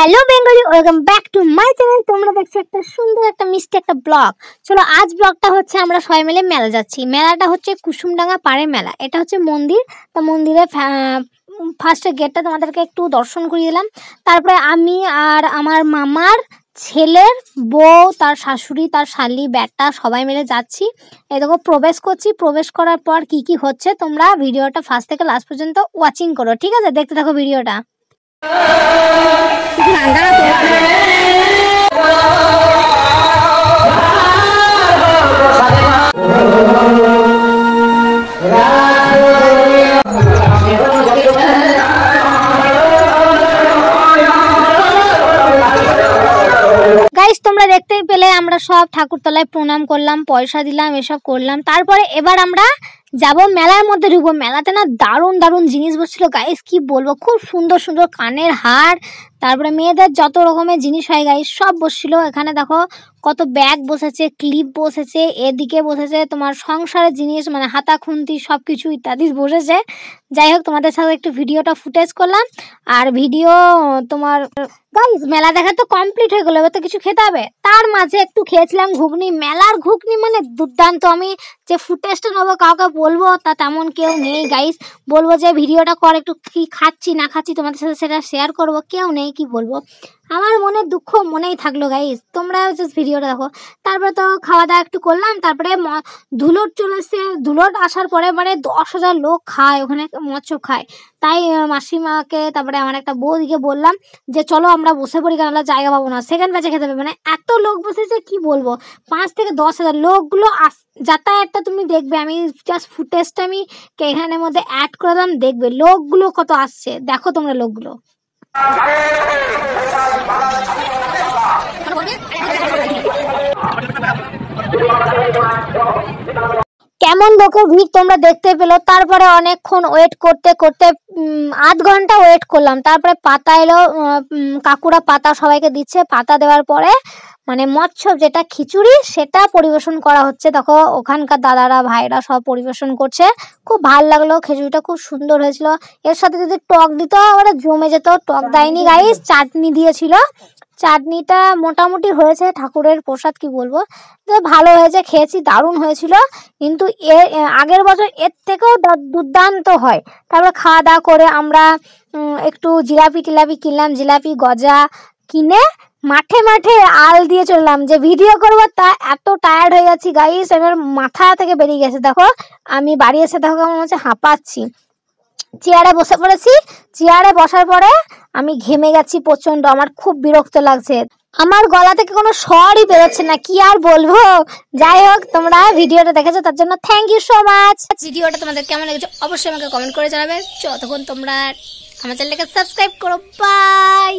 Hello Bengali, welcome back to my channel. তোমরা দেখছো একটা সুন্দর একটা মিষ্টি একটা ব্লগ। চলো আজ ব্লগটা হচ্ছে আমরা সবাই মিলে মেলা যাচ্ছি। মেলাটা হচ্ছে কুসুমডাঙ্গা পাড়ে মেলা। এটা হচ্ছে মন্দির। তো মন্দিরে ফার্স্টে গেটটা তোমাদেরকে একটু দর্শন করিয়ে দিলাম। তারপরে আমি আর আমার মামার ছেলের বউ, তার শাশুড়ি, তার শালি, ব্যাটা সবাই মিলে যাচ্ছি। এই দেখো প্রবেশ করছি। প্রবেশ করার পর কি কি হচ্ছে তোমরা ভিডিওটা ফার্স্ট থেকে লাস্ট পর্যন্ত ওয়াচিং করো, ঠিক আছে? দেখতে থাকো ভিডিওটা। গাইস তোমরা দেখতেই পেলে আমরা সব ঠাকুরতলায় প্রণাম করলাম, পয়সা দিলাম, এসব করলাম। তারপরে এবার আমরা যাব মেলার মধ্যে ঢুকবো। মেলাতে না দারুণ দারুণ জিনিস বসছিল গাইস, কি বলবো, খুব সুন্দর সুন্দর কানের হার, তারপরে মেয়েদের যত রকমের জিনিস হয় গাইস সব বসছিল। এখানে দেখো কত ব্যাগ বসেছে, ক্লিপ বসেছে, এদিকে বসেছে তোমার সংসারের জিনিস মানে হাতা খুন্তি সব কিছু ইত্যাদি বসেছে। যাই হোক তোমাদের সাথে একটু ভিডিওটা ফুটেজ করলাম। আর ভিডিও তোমার গাইস মেলা দেখা তো কমপ্লিট হয়ে গেলো, এবার তো কিছু খেতে হবে। তার মাঝে একটু খেয়েছিলাম ঘুগনি। মেলার ঘুগনি মানে দুর্দান্ত। আমি যে ফুটেজটা নেবো কাউকে বলবো তা তেমন কেউ নেই গাইস। বলবো যে ভিডিওটা কর, একটু কি খাচ্ছি না খাচ্ছি তোমাদের সাথে সেটা শেয়ার করবো, কেউ নেই। কি বলবো, আমার মনে দুঃখ মনেই থাকলো গাইস। তোমরা জাস্ট ভিডিওটা দেখো। তারপরে তো খাওয়া দাওয়া একটু করলাম। তারপরে ধুলোট চলে এসছে। ধুলোট আসার পরে মানে 10,000 লোক খায় ওখানে, মৎস্য খায়। তাই মাসিমাকে তারপরে আমার একটা বৌদিকে বললাম যে চলো আমরা বসে পড়ি, কারণ জায়গা পাবো না, সেকেন্ড ব্যাচে খেতে হবে। মানে এত লোক বসেছে কি বলবো, 5 থেকে 10,000 লোকগুলো যাতায়াতটা তুমি দেখবে। আমি জাস্ট ফুটেজটা আমি এখানের মধ্যে অ্যাড করলাম, দেখবে লোকগুলো কত আসছে। দেখো তোমরা লোকগুলো। কেমন লোকের ভিড় তোমরা দেখতে পেলো। তারপরে অনেকক্ষণ ওয়েট করতে করতে 8 ঘন্টা ওয়েট করলাম। তারপরে পাতা এলো, কাকুরা পাতা সবাইকে দিচ্ছে। পাতা দেওয়ার পরে মানে মৎস্য যেটা খিচুড়ি সেটা পরিবেশন করা হচ্ছে। দেখো ওখানকার দাদারা ভাইরা সব পরিবেশন করছে। খুব ভালো লাগলো, খিচুড়িটা খুব সুন্দর হয়েছিল। এর সাথে যদি টক দিত ওরা জমে যেত। টক দেয়নি গাইস, চাটনি দিয়েছিল। চাটনিটা মোটামুটি হয়েছে, ঠাকুরের প্রসাদ কি বলবো, ভালো হয়েছে, খেয়েছি, দারুণ হয়েছিল। কিন্তু আগের বছর এর থেকেও দুর্দান্ত হয়। তারপর খাওয়া দাওয়া করে আমরা একটু জিলাপি টিলাপি কিনলাম, জিলাপি গজা কিনে মাঠে মাঠে আল দিয়ে চললাম। যে ভিডিও করবো তা এত টায়ার্ড হয়ে যাচ্ছি গাইস, এবার মাথা থেকে বেরিয়ে গেছে। দেখো আমি বাড়ি এসে দেখো কেমন হচ্ছে, হাঁপাচ্ছি। চেয়ারে বসে পড়েছি। চেয়ারে বসার পরে আমি ঘেমে গেছি প্রচন্ড, আমার খুব বিরক্ত লাগছে। আমার গলা থেকে কোনো স্বরই বেরোচ্ছে না, কি আর বলবো। যাই হোক তোমরা ভিডিওটা দেখেছো তার জন্য থ্যাংক ইউ সো মাচ। ভিডিওটা তোমাদের কেমন লেগেছে অবশ্যই আমাকে কমেন্ট করে জানাবে। ততক্ষণ তোমরা আমার চ্যানেলটাকে সাবস্ক্রাইব করো। বাই।